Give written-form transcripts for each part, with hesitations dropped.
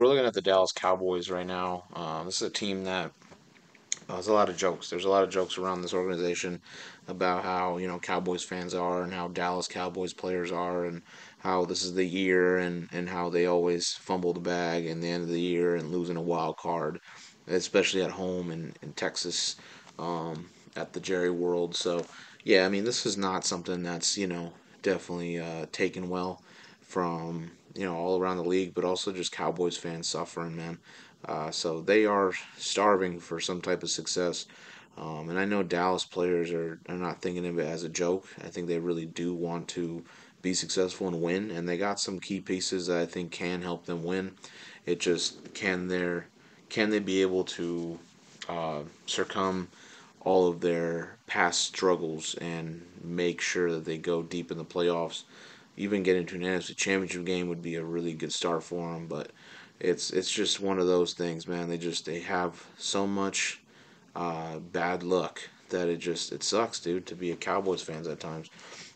We're looking at the Dallas Cowboys right now. This is a team that there's a lot of jokes. There's a lot of jokes around this organization about how Cowboys fans are and how Dallas Cowboys players are and how this is the year and how they always fumble the bag in the end of the year and losing a wild card, especially at home in Texas, at the Jerry World. So yeah, I mean this is not something that's definitely taken well from all around the league, but also just Cowboys fans suffering, man. So they are starving for some type of success. And I know Dallas players are not thinking of it as a joke. I think they really do want to be successful and win, and they got some key pieces that I think can help them win. It just can they be able to succumb all of their past struggles and make sure that they go deep in the playoffs. Even get into an NFC Championship game would be a really good start for them, but it's just one of those things, man. They have so much bad luck that it sucks, dude, to be a Cowboys fans at times.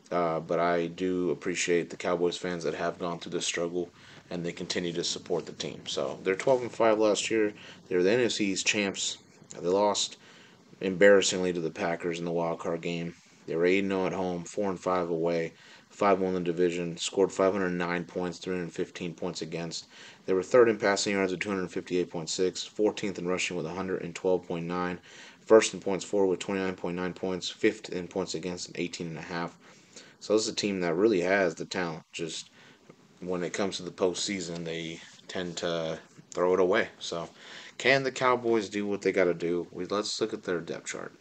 But I do appreciate the Cowboys fans that have gone through this struggle and they continue to support the team. So they're 12-5 last year. They're the NFC's champs. They lost embarrassingly to the Packers in the wild card game. They were 8-0 at home, 4-5 away, 5-1 in the division, scored 509 points, 315 points against. They were third in passing yards at 258.6, 14th in rushing with 112.9, first in points for with 29.9 points, fifth in points against and 18.5. So this is a team that really has the talent. Just when it comes to the postseason, they tend to throw it away. So, can the Cowboys do what they got to do? Let's look at their depth chart.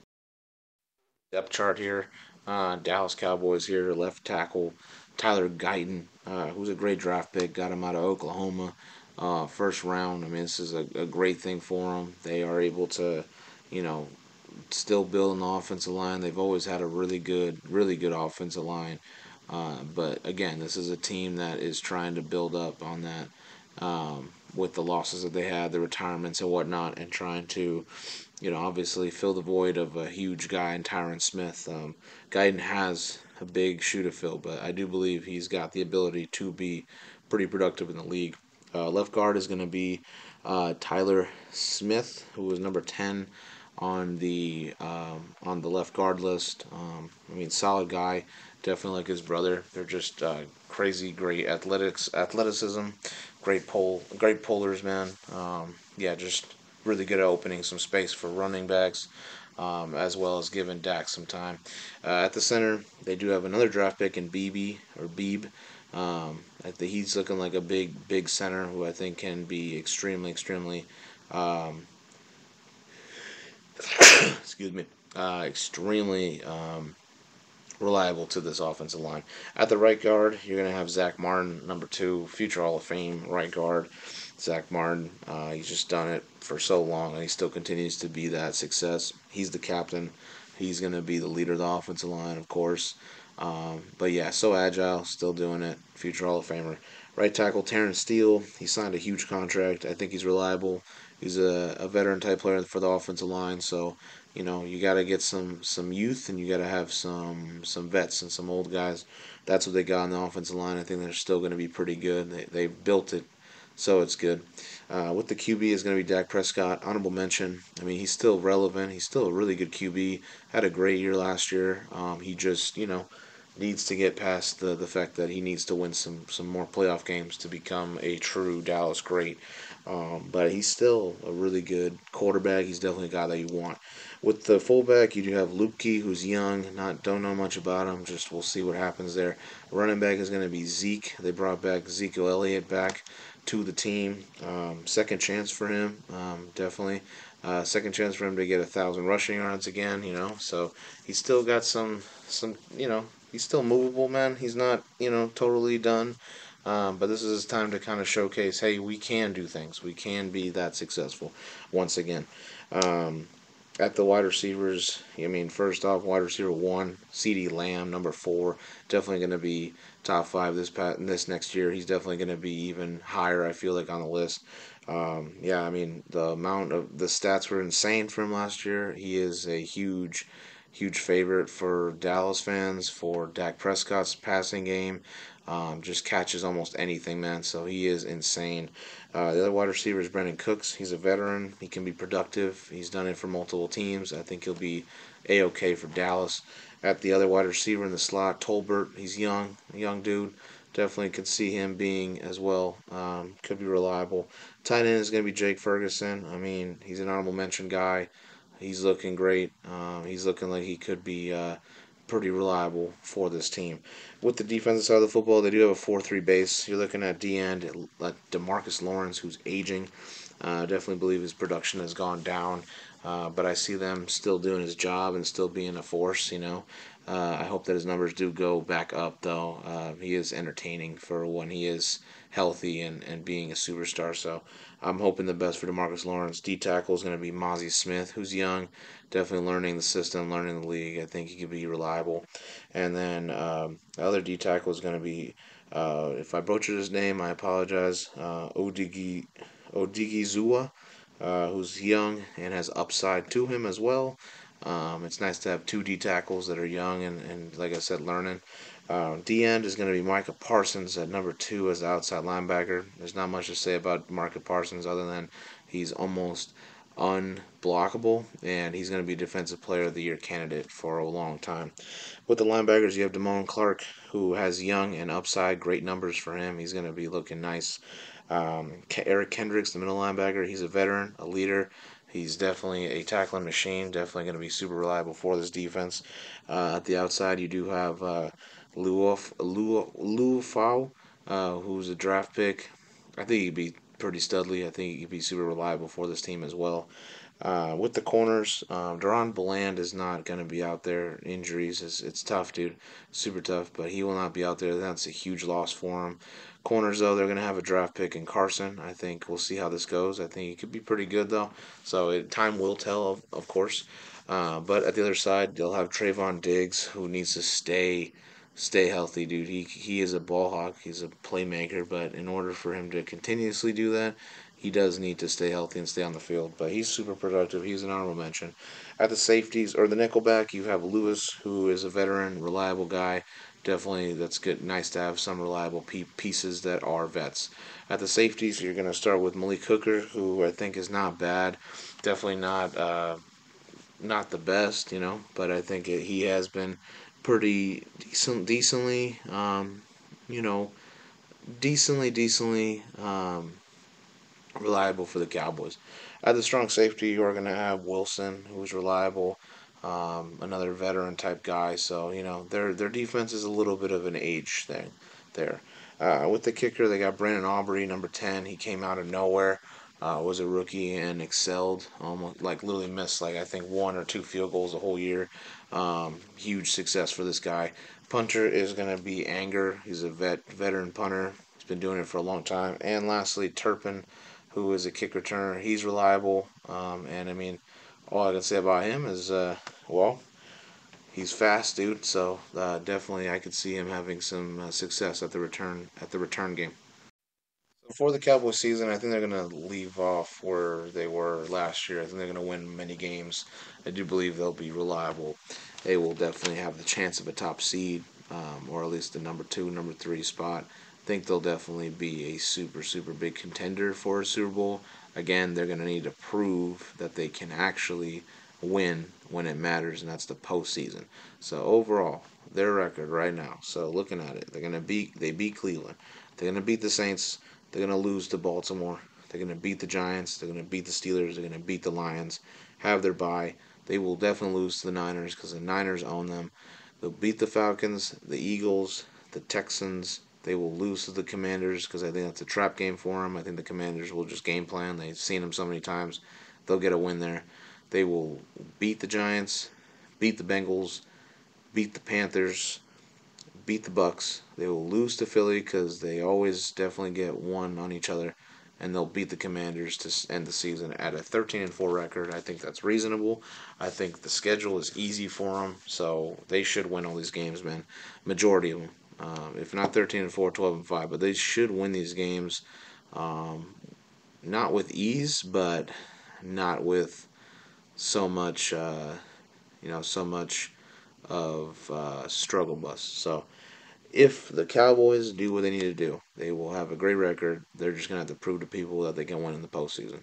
Depth chart here. Dallas Cowboys here, left tackle Tyler Guyton, who's a great draft pick. Got him out of Oklahoma, first round. I mean, this is a great thing for them. They are able to, you know, still build an offensive line. They've always had a really good offensive line. But again, this is a team that is trying to build up on that with the losses that they had, the retirements and whatnot, and trying to, obviously fill the void of a huge guy in Tyron Smith. Guyton has a big shoe to fill, but I do believe he's got the ability to be pretty productive in the league. Left guard is going to be Tyler Smith, who was number 10 on the left guard list. I mean, solid guy, definitely like his brother. They're just crazy, great athleticism, great pullers, man. Yeah, just really good at opening some space for running backs, as well as giving Dak some time. At the center, they do have another draft pick in BB or Beeb. I think he's looking like a big center who I think can be extremely um, excuse me, extremely reliable to this offensive line. At the right guard, you're going to have Zach Martin, number 2, future Hall of Fame right guard. Zach Martin, he's just done it for so long, and he still continues to be that success. He's the captain. He's going to be the leader of the offensive line, of course. But yeah, so agile, still doing it. Future Hall of Famer. Right tackle Terrence Steele. He signed a huge contract. I think he's reliable. He's a veteran type player for the offensive line. So you got to get some youth and you got to have some vets and some old guys. That's what they got on the offensive line. I think they're still going to be pretty good. They've built it, so it's good. With the QB is going to be Dak Prescott. Honorable mention. I mean, he's still relevant. He's still a really good QB. Had a great year last year. He just needs to get past the fact that he needs to win some more playoff games to become a true Dallas great. But he's still a really good quarterback. He's definitely a guy that you want. With the fullback, you do have Lupke, who's young. Not don't know much about him. Just we'll see what happens there. Running back is going to be Zeke. They brought back Ezekiel Elliott back to the team. Second chance for him, definitely. Second chance for him to get 1,000 rushing yards again. So he's still got some. He's still movable, man. He's not totally done. But this is his time to kind of showcase, hey, we can do things. We can be that successful once again. Um, at the wide receivers, I mean, first off, wide receiver 1, CeeDee Lamb, number 4, definitely going to be top 5 this next year. He's definitely going to be even higher, I feel like, on the list. Yeah, I mean, the stats were insane for him last year. He is a huge favorite for Dallas fans, for Dak Prescott's passing game. Just catches almost anything, man. So he is insane. The other wide receiver is Brandon Cooks. He's a veteran. He can be productive. He's done it for multiple teams. I think he'll be a-okay for Dallas. At the other wide receiver in the slot, Tolbert. He's young, a young dude. Definitely could see him being as well. Could be reliable. Tight end is going to be Jake Ferguson. I mean, he's an honorable mention guy. He's looking great. He's looking like he could be pretty reliable for this team. With the defensive side of the football, they do have a 4-3 base. You're looking at D end, like Demarcus Lawrence, who's aging. Definitely believe his production has gone down, but I see them still doing his job and still being a force. I hope that his numbers do go back up, though. He is entertaining for when he is healthy and being a superstar. So I'm hoping the best for Demarcus Lawrence. D tackle is going to be Mozzie Smith, who's young, definitely learning the system, learning the league. I think he could be reliable. And then the other D tackle is going to be, if I butchered his name, I apologize, Odigizua, who's young and has upside to him as well. It's nice to have two D tackles that are young and like I said, learning. D end is going to be Micah Parsons at number 2 as the outside linebacker. There's not much to say about Micah Parsons other than he's almost unblockable, and he's going to be Defensive Player of the Year candidate for a long time. With the linebackers, you have Damone Clark, who has young and upside, great numbers for him. He's going to be looking nice. Eric Kendricks, the middle linebacker, he's a veteran, a leader. He's definitely a tackling machine, definitely going to be super reliable for this defense. At the outside, you do have Luafau, who's a draft pick. I think he'd be pretty studly. I think he'd be super reliable for this team as well. With the corners, Duron Bland is not going to be out there. Injuries, it's tough, dude. Super tough, but he will not be out there. That's a huge loss for him. Corners, though, they're going to have a draft pick in Carson. I think we'll see how this goes. I think he could be pretty good, though. So time will tell, of course. But at the other side, they'll have Trayvon Diggs, who needs to stay healthy, dude. He is a ball hawk. He's a playmaker, but in order for him to continuously do that, he does need to stay healthy and stay on the field. But he's super productive. He's an honorable mention. At the safeties or the nickelback, you have Lewis, who is a veteran, reliable guy. Definitely, that's good. Nice to have some reliable pieces that are vets. At the safeties, you're going to start with Malik Hooker, who I think is not bad. Definitely not the best, but I think he has been pretty decently, you know, decently reliable for the Cowboys. At the strong safety, you are going to have Wilson, who's reliable, another veteran type guy. So their defense is a little bit of an age thing there. With the kicker, they got Brandon Aubrey, number 10. He came out of nowhere. Was a rookie and excelled. Almost like literally missed like I think 1 or 2 field goals the whole year. Huge success for this guy. Punter is going to be Anger. He's a veteran punter. He's been doing it for a long time. And lastly, Turpin, who is a kick returner. He's reliable, and I mean, all I can say about him is, well, he's fast, dude. So definitely, I could see him having some success at the return game. For the Cowboys season, I think they're going to leave off where they were last year. I think they're going to win many games. I do believe they'll be reliable. They will definitely have the chance of a top seed, or at least the number 2, number 3 spot. I think they'll definitely be a super big contender for a Super Bowl. Again, they're going to need to prove that they can actually win when it matters, and that's the postseason. So overall, their record right now. So looking at it, they beat Cleveland. They're going to beat the Saints. They're going to lose to Baltimore. They're going to beat the Giants. They're going to beat the Steelers. They're going to beat the Lions. Have their bye. They will definitely lose to the Niners because the Niners own them. They'll beat the Falcons, the Eagles, the Texans. They will lose to the Commanders because I think that's a trap game for them. I think the Commanders will just game plan. They've seen them so many times. They'll get a win there. They will beat the Giants, beat the Bengals, beat the Panthers, beat the Bucks. They will lose to Philly because they always definitely get one on each other, and they'll beat the Commanders to end the season at a 13-4 record. I think that's reasonable. I think the schedule is easy for them, so they should win all these games, man. Majority of them, if not 13-4, 12-5, but they should win these games. Um, Not with ease, but not with so much, so much of struggle bus. So if the Cowboys do what they need to do, they will have a great record. They're just gonna have to prove to people that they can win in the postseason.